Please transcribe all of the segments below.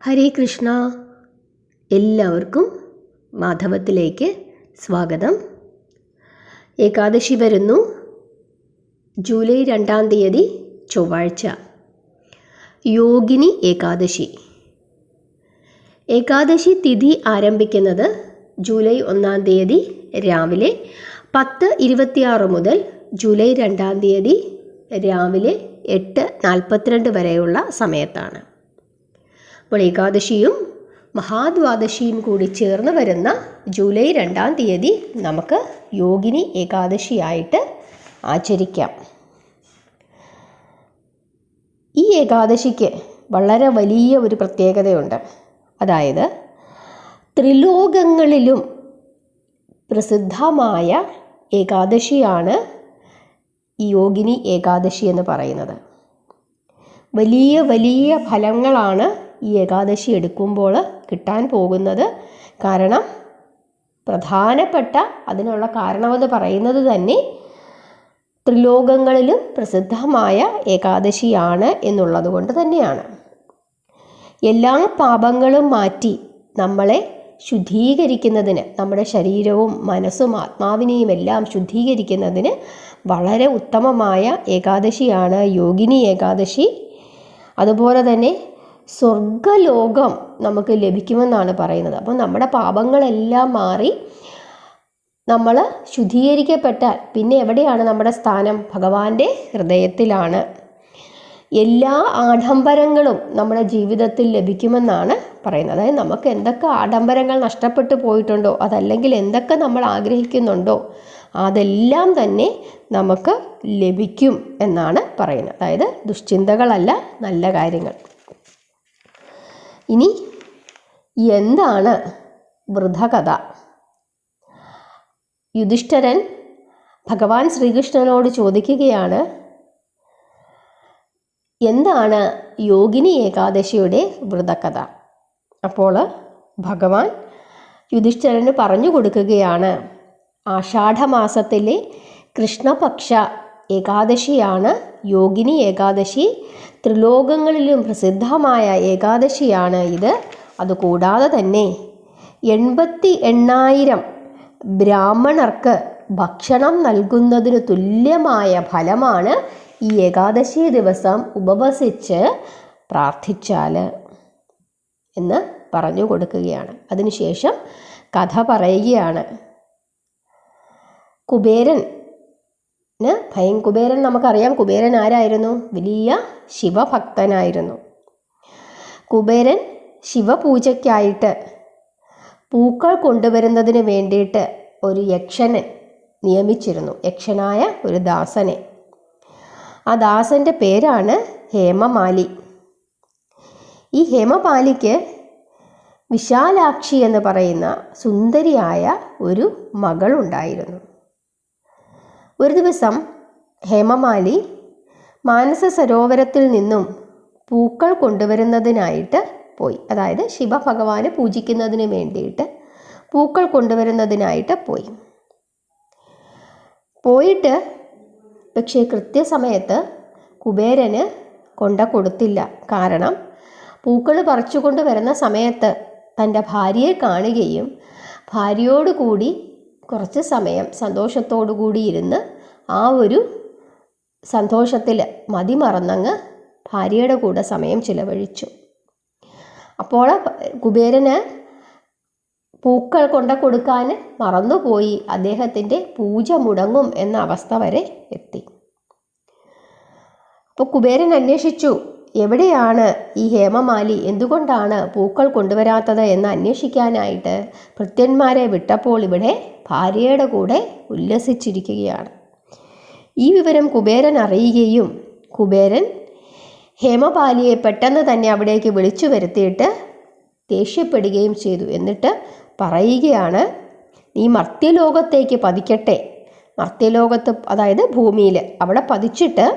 ഹരേ കൃഷ്ണ. എല്ലാവർക്കും മാധവത്തിലേക്ക് സ്വാഗതം. ഏകാദശി വരുന്നു. ജൂലൈ 2-ാം തീയതി ചൊവ്വാഴ്ച. യോഗിനി ഏകാദശി. ഏകാദശി തിഥി ആരംഭിക്കുന്നത് ജൂലൈ 1-ാം തീയതി രാവിലെ 10:26 മുതൽ ജൂലൈ 2-ാം തീയതി രാവിലെ 8:42 വരെയുള്ള സമയത്താണ്. അപ്പോൾ ഏകാദശിയും മഹാദ്വാദശിയും കൂടി ചേർന്ന് വരുന്ന ജൂലൈ 2-ാം തീയതി നമുക്ക് യോഗിനി ഏകാദശിയായിട്ട് ആചരിക്കാം. ഈ ഏകാദശിക്ക് വളരെ വലിയ ഒരു പ്രത്യേകതയുണ്ട്. അതായത് ത്രിലോകങ്ങളിലും പ്രസിദ്ധമായ ഏകാദശിയാണ് ഈ യോഗിനി ഏകാദശി എന്ന് പറയുന്നത്. വലിയ വലിയ ഫലങ്ങളാണ് ഈ ഏകാദശി എടുക്കുമ്പോൾ കിട്ടാൻ പോകുന്നത്. കാരണം പ്രധാനപ്പെട്ട അതിനുള്ള കാരണമെന്ന് പറയുന്നത് തന്നെ ത്രിലോകങ്ങളിലും പ്രസിദ്ധമായ ഏകാദശിയാണ് എന്നുള്ളത് കൊണ്ട് തന്നെയാണ്. എല്ലാ പാപങ്ങളും മാറ്റി നമ്മളെ ശുദ്ധീകരിക്കുന്നതിന്, നമ്മുടെ ശരീരവും മനസ്സും ആത്മാവിനെയും എല്ലാം ശുദ്ധീകരിക്കുന്നതിന് വളരെ ഉത്തമമായ ഏകാദശിയാണ് യോഗിനി ഏകാദശി. അതുപോലെ തന്നെ സ്വർഗലോകം നമുക്ക് ലഭിക്കുമെന്നാണ് പറയുന്നത്. അപ്പോൾ നമ്മുടെ പാപങ്ങളെല്ലാം മാറി നമ്മൾ ശുദ്ധീകരിക്കപ്പെട്ടാൽ പിന്നെ എവിടെയാണ് നമ്മുടെ സ്ഥാനം? ഭഗവാന്റെ ഹൃദയത്തിലാണ്. എല്ലാ ആഡംബരങ്ങളും നമ്മുടെ ജീവിതത്തിൽ ലഭിക്കുമെന്നാണ് പറയുന്നത്. അതായത് നമുക്ക് എന്തൊക്കെ ആഡംബരങ്ങൾ നഷ്ടപ്പെട്ടു പോയിട്ടുണ്ടോ, അതല്ലെങ്കിൽ എന്തൊക്കെ നമ്മൾ ആഗ്രഹിക്കുന്നുണ്ടോ, അതെല്ലാം തന്നെ നമുക്ക് ലഭിക്കും എന്നാണ് പറയുന്നത്. അതായത് ദുശ്ചിന്തകളല്ല, നല്ല കാര്യങ്ങൾ. ഇനി എന്താണ് വൃദ്ധകഥ? യുധിഷ്ഠിരൻ ഭഗവാൻ ശ്രീകൃഷ്ണനോട് ചോദിക്കുകയാണ്, എന്താണ് യോഗിനി ഏകാദശിയുടെ വൃദ്ധകഥ? അപ്പോൾ ഭഗവാൻ യുധിഷ്ഠിരന് പറഞ്ഞു കൊടുക്കുകയാണ്, ആഷാഢമാസത്തിലെ കൃഷ്ണപക്ഷ ഏകാദശിയാണ് യോഗിനി ഏകാദശി. ത്രിലോകങ്ങളിലും പ്രസിദ്ധമായ ഏകാദശിയാണ് ഇത്. അതുകൂടാതെ തന്നെ 88,000 ബ്രാഹ്മണർക്ക് ഭക്ഷണം നൽകുന്നതിന് തുല്യമായ ഫലമാണ് ഈ ഏകാദശി ദിവസം ഉപവസിച്ച് പ്രാർത്ഥിച്ചാൽ എന്ന് പറഞ്ഞു കൊടുക്കുകയാണ്. അതിനുശേഷം കഥ പറയുകയാണ്. കുബേരൻ നമുക്കറിയാം. കുബേരൻ ആരായിരുന്നു? വലിയ ശിവഭക്തനായിരുന്നു. കുബേരൻ ശിവപൂജയ്ക്കായിട്ട് പൂക്കൾ കൊണ്ടുവരുന്നതിന് വേണ്ടിയിട്ട് ഒരു യക്ഷനെ നിയമിച്ചിരുന്നു. യക്ഷനായ ഒരു ദാസനെ. ആ ദാസൻ്റെ പേരാണ് ഹേമമാലി. ഈ ഹേമമാലിക്ക് വിശാലാക്ഷി എന്ന് പറയുന്ന സുന്ദരിയായ ഒരു മകളുണ്ടായിരുന്നു. ഒരു ദിവസം ഹേമമാലി മാനസ സരോവരത്തിൽ നിന്നും പൂക്കൾ കൊണ്ടുവരുന്നതിനായിട്ട് പോയി. അതായത് ശിവഭഗവാനെ പൂജിക്കുന്നതിന് വേണ്ടിയിട്ട് പൂക്കൾ കൊണ്ടുവരുന്നതിനായിട്ട് പോയിട്ട് പക്ഷേ കൃത്യസമയത്ത് കുബേരന് കൊടുത്തില്ല. കാരണം പൂക്കൾ പറിച്ചുകൊണ്ട് വരുന്ന സമയത്ത് തൻ്റെ ഭാര്യയെ കാണുകയും ഭാര്യയോടുകൂടി കുറച്ച് സമയം സന്തോഷത്തോടു കൂടി ഇരുന്ന് ആ ഒരു സന്തോഷത്തിൽ മതിമറന്നങ്ങ് ഭാര്യയുടെ കൂടെ സമയം ചിലവഴിച്ചു. അപ്പോൾ കുബേരന് പൂക്കൾ കൊടുക്കാൻ മറന്നുപോയി. അദ്ദേഹത്തിൻ്റെ പൂജ മുടങ്ങും എന്ന അവസ്ഥ വരെ എത്തി. അപ്പോൾ കുബേരൻ അന്വേഷിച്ചു, എവിടെയാണ് ഈ ഹേമമാലി, എന്തുകൊണ്ടാണ് പൂക്കൾ കൊണ്ടുവരാത്തത് എന്ന് അന്വേഷിക്കാനായിട്ട് ഭൃത്യന്മാരെ വിട്ടപ്പോൾ ഇവിടെ ഭാര്യയുടെ കൂടെ ഉല്ലസിച്ചിരിക്കുകയാണ്. ഈ വിവരം കുബേരൻ അറിയുകയും കുബേരൻ ഹേമമാലിയെ പെട്ടെന്ന് തന്നെ അവിടേക്ക് വിളിച്ചു വരുത്തിയിട്ട് ദേഷ്യപ്പെടുകയും ചെയ്തു. എന്നിട്ട് പറയുകയാണ്, നീ മർത്യലോകത്തേക്ക് പതിക്കട്ടെ. മർത്യലോകത്ത്, അതായത് ഭൂമിയിൽ, അവിടെ പതിച്ചിട്ട്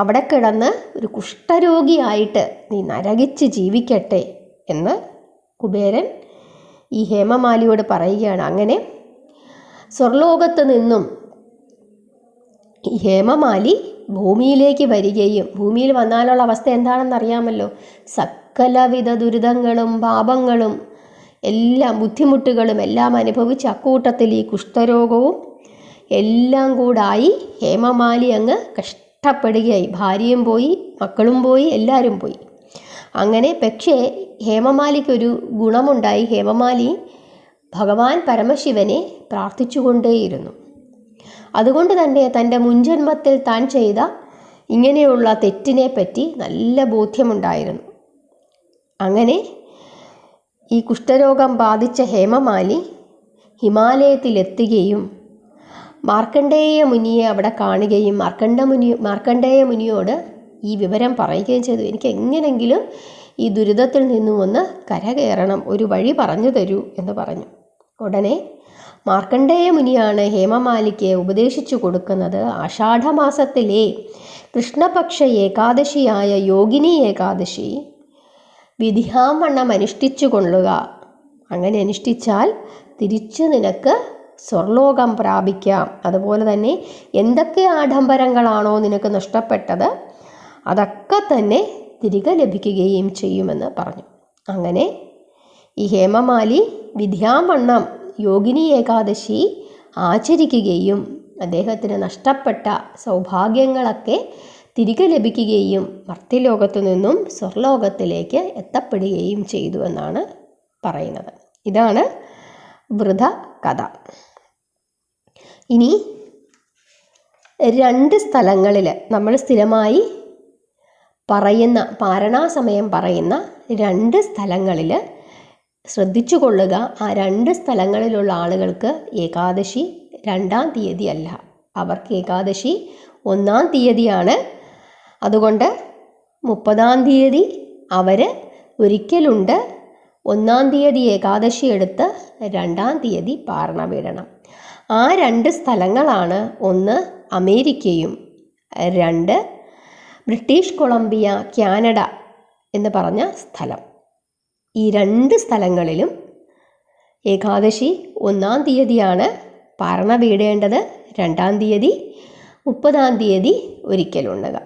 അവിടെ കിടന്ന് ഒരു കുഷ്ഠരോഗിയായിട്ട് നീ നരകിച്ച് ജീവിക്കട്ടെ എന്ന് കുബേരൻ ഈ ഹേമമാലിയോട് പറയുകയാണ്. അങ്ങനെ സ്വർലോകത്ത് നിന്നും ഈ ഹേമമാലി ഭൂമിയിലേക്ക് വരികയും ഭൂമിയിൽ വന്നാലുള്ള അവസ്ഥ എന്താണെന്നറിയാമല്ലോ. സകലവിധ ദുരിതങ്ങളും പാപങ്ങളും എല്ലാം ബുദ്ധിമുട്ടുകളും എല്ലാം അനുഭവിച്ച് അക്കൂട്ടത്തിൽ ഈ കുഷ്ഠരോഗവും എല്ലാം കൂടായി ഹേമമാലി അങ്ങ് കഷ്ടപ്പെടുകയായി. ഭാര്യയും പോയി, മക്കളും പോയി, എല്ലാവരും പോയി. അങ്ങനെ പക്ഷേ ഹേമമാലിക്കൊരു ഗുണമുണ്ടായി. ഹേമമാലി ഭഗവാൻ പരമശിവനെ പ്രാർത്ഥിച്ചുകൊണ്ടേയിരുന്നു. അതുകൊണ്ട് തന്നെ തൻ്റെ മുൻജന്മത്തിൽ താൻ ചെയ്ത ഇങ്ങനെയുള്ള തെറ്റിനെ പറ്റി നല്ല ബോധ്യമുണ്ടായിരുന്നു. അങ്ങനെ ഈ കുഷ്ഠരോഗം ബാധിച്ച ഹേമമാലി ഹിമാലയത്തിലെത്തുകയും മാർക്കണ്ഡേയ മുനിയെ അവിടെ കാണുകയും മാർക്കണ്ഡേയ മുനിയോട് ഈ വിവരം പറയുകയും ചെയ്തു. എനിക്ക് എങ്ങനെങ്കിലും ഈ ദുരിതത്തിൽ നിന്നും ഒന്ന് കരകയറണം, ഒരു വഴി പറഞ്ഞു തരൂ എന്ന് പറഞ്ഞു. ഉടനെ മാർക്കണ്ഡേയ മുനിയാണ് ഹേമമാലിക്ക് ഉപദേശിച്ചു കൊടുക്കുന്നത്. ആഷാഢമാസത്തിലെ കൃഷ്ണപക്ഷ ഏകാദശിയായ യോഗിനി ഏകാദശി വിധിയാവണ്ണം അനുഷ്ഠിച്ചു കൊള്ളുക. അങ്ങനെ അനുഷ്ഠിച്ചാൽ തിരിച്ച് നിനക്ക് സ്വർലോകം പ്രാപിക്കാം. അതുപോലെ തന്നെ എന്തൊക്കെ ആഡംബരങ്ങളാണോ നിനക്ക് നഷ്ടപ്പെട്ടത് അതൊക്കെ തന്നെ തിരികെ ലഭിക്കുകയും ചെയ്യുമെന്ന് പറഞ്ഞു. അങ്ങനെ ഈ ഹേമമാലി വിധിയാവണ്ണം യോഗിനി ഏകാദശി ആചരിക്കുകയും അദ്ദേഹത്തിന് നഷ്ടപ്പെട്ട സൗഭാഗ്യങ്ങളൊക്കെ തിരികെ ലഭിക്കുകയും മർത്യലോകത്തു നിന്നും സ്വർലോകത്തിലേക്ക് എത്തപ്പെടുകയും ചെയ്തു എന്നാണ് പറയുന്നത്. ഇതാണ് വൃഥ കഥ. ഇനി 2 സ്ഥലങ്ങളിൽ നമ്മൾ സ്ഥിരമായി പറയുന്ന പാരണാസമയം പറയുന്ന 2 സ്ഥലങ്ങളിൽ ശ്രദ്ധിച്ചു കൊള്ളുക. ആ 2 സ്ഥലങ്ങളിലുള്ള ആളുകൾക്ക് ഏകാദശി 2-ാം തീയതി അല്ല, അവർക്ക് ഏകാദശി 1-ാം തീയതിയാണ്. അതുകൊണ്ട് 30-ാം തീയതി അവർ ഒരിക്കലുണ്ട്. 1-ാം തീയതി ഏകാദശി എടുത്ത് 2-ാം തീയതി പാരണ വീടണം. ആ 2 സ്ഥലങ്ങളാണ്, ഒന്ന് അമേരിക്കയും 2 ബ്രിട്ടീഷ് കൊളംബിയ കാനഡ എന്ന് പറഞ്ഞ സ്ഥലം. ഈ 2 സ്ഥലങ്ങളിലും ഏകാദശി 1-ാം തീയതിയാണ് പാരണ വീടേണ്ടത്, 2-ാം തീയതി, 30-ാം തീയതി ഒരിക്കലുണ്ടുക.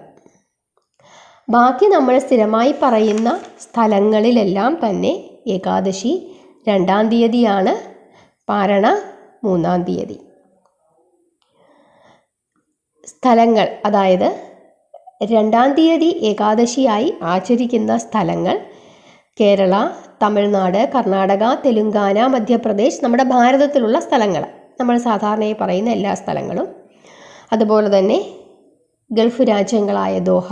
ബാക്കി നമ്മൾ സ്ഥിരമായി പറയുന്ന സ്ഥലങ്ങളിലെല്ലാം തന്നെ ഏകാദശി 2-ാം തീയതിയാണ്, പാരണ 3-ാം തീയതി. സ്ഥലങ്ങൾ, അതായത് 2-ാം തീയതി ഏകാദശിയായി ആചരിക്കുന്ന സ്ഥലങ്ങൾ കേരള, തമിഴ്നാട്, കർണാടക, തെലുങ്കാന, മധ്യപ്രദേശ്, നമ്മുടെ ഭാരതത്തിലുള്ള സ്ഥലങ്ങൾ, നമ്മൾ സാധാരണയായി പറയുന്ന എല്ലാ സ്ഥലങ്ങളും. അതുപോലെ തന്നെ ഗൾഫ് രാജ്യങ്ങളായ Doha,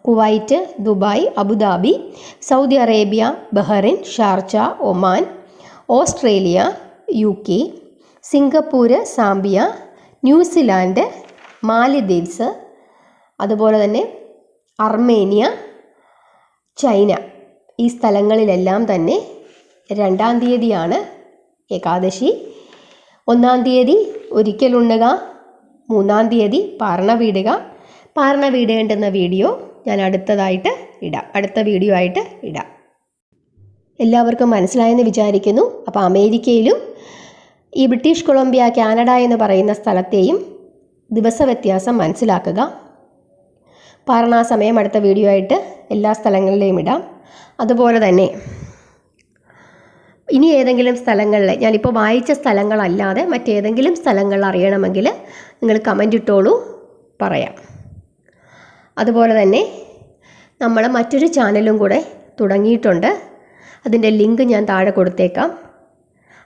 Kuwait, Dubai, Abu Dhabi, Saudi Arabia, Bahrain, Sharjah, Oman, Australia, UK, Singapore, Zambia, New Zealand, മാലിദ്വീപ്സ്, അതുപോലെ തന്നെ അർമേനിയ, ചൈന, ഈ സ്ഥലങ്ങളിലെല്ലാം തന്നെ 2-ാം തീയതിയാണ് ഏകാദശി. 1-ാം തീയതി ഒരിക്കലുണ്ണുക, 3-ാം തീയതി പാരണ വീടുക. പാരണ വീടേണ്ടുന്ന വീഡിയോ ഞാൻ അടുത്ത വീഡിയോ ആയിട്ട് ഇടാം. എല്ലാവർക്കും മനസ്സിലായെന്ന് വിചാരിക്കുന്നു. അപ്പോൾ അമേരിക്കയിലും ഈ ബ്രിട്ടീഷ് കൊളംബിയ കാനഡ എന്ന് പറയുന്ന സ്ഥലത്തെയും ദിവസവ്യത്യാസം മനസ്സിലാക്കുക. പാരണാസമയം അടുത്ത വീഡിയോ ആയിട്ട് എല്ലാ സ്ഥലങ്ങളിലെയും ഇടാം. അതുപോലെ തന്നെ ഇനി ഏതെങ്കിലും സ്ഥലങ്ങളിൽ, ഞാനിപ്പോൾ വായിച്ച സ്ഥലങ്ങളല്ലാതെ മറ്റേതെങ്കിലും സ്ഥലങ്ങൾ അറിയണമെങ്കിൽ നിങ്ങൾ കമൻ്റ് ഇട്ടോളൂ, പറയാം. അതുപോലെ തന്നെ നമ്മൾ മറ്റൊരു ചാനലും കൂടെ തുടങ്ങിയിട്ടുണ്ട്. അതിൻ്റെ ലിങ്ക് ഞാൻ താഴെ കൊടുത്തേക്കാം.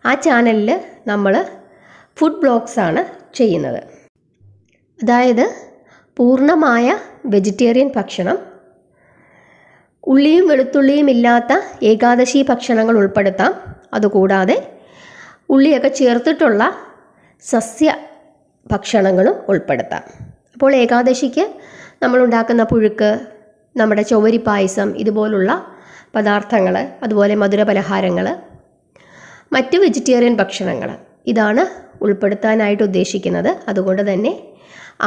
ആ ചാനലിൽ നമ്മൾ ഫുഡ് ബ്ലോഗ്സാണ് ചെയ്യുന്നത്. അതായത് പൂർണ്ണമായ വെജിറ്റേറിയൻ ഭക്ഷണം, ഉള്ളിയും വെളുത്തുള്ളിയും ഇല്ലാത്ത ഏകാദശി ഭക്ഷണങ്ങൾ ഉൾപ്പെടുത്താം. അതുകൂടാതെ ഉള്ളിയൊക്കെ ചേർത്തിട്ടുള്ള സസ്യ ഭക്ഷണങ്ങളും ഉൾപ്പെടുത്താം. അപ്പോൾ ഏകാദശിക്ക് നമ്മളുണ്ടാക്കുന്ന പുഴുക്ക്, നമ്മുടെ ചൊവ്വരി പായസം, ഇതുപോലുള്ള പദാർത്ഥങ്ങൾ, അതുപോലെ മധുര പലഹാരങ്ങൾ, മറ്റ് വെജിറ്റേറിയൻ ഭക്ഷണങ്ങൾ, ഇതാണ് ഉൾപ്പെടുത്താനായിട്ട് ഉദ്ദേശിക്കുന്നത്. അതുകൊണ്ട് തന്നെ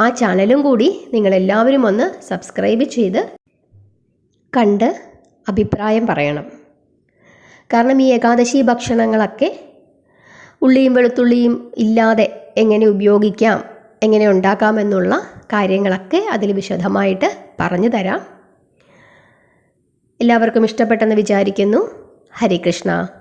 ആ ചാനലും കൂടി നിങ്ങളെല്ലാവരും ഒന്ന് സബ്സ്ക്രൈബ് ചെയ്ത് കണ്ട് അഭിപ്രായം പറയണം. കാരണം ഈ ഏകാദശി ഭക്ഷണങ്ങളൊക്കെ ഉള്ളിയും വെളുത്തുള്ളിയും ഇല്ലാതെ എങ്ങനെ ഉപയോഗിക്കാം, എങ്ങനെ ഉണ്ടാക്കാമെന്നുള്ള കാര്യങ്ങളൊക്കെ അതിൽ വിശദമായിട്ട് പറഞ്ഞു തരാം. എല്ലാവർക്കും ഇഷ്ടപ്പെട്ടെന്ന് വിചാരിക്കുന്നു. ഹരേ കൃഷ്ണ.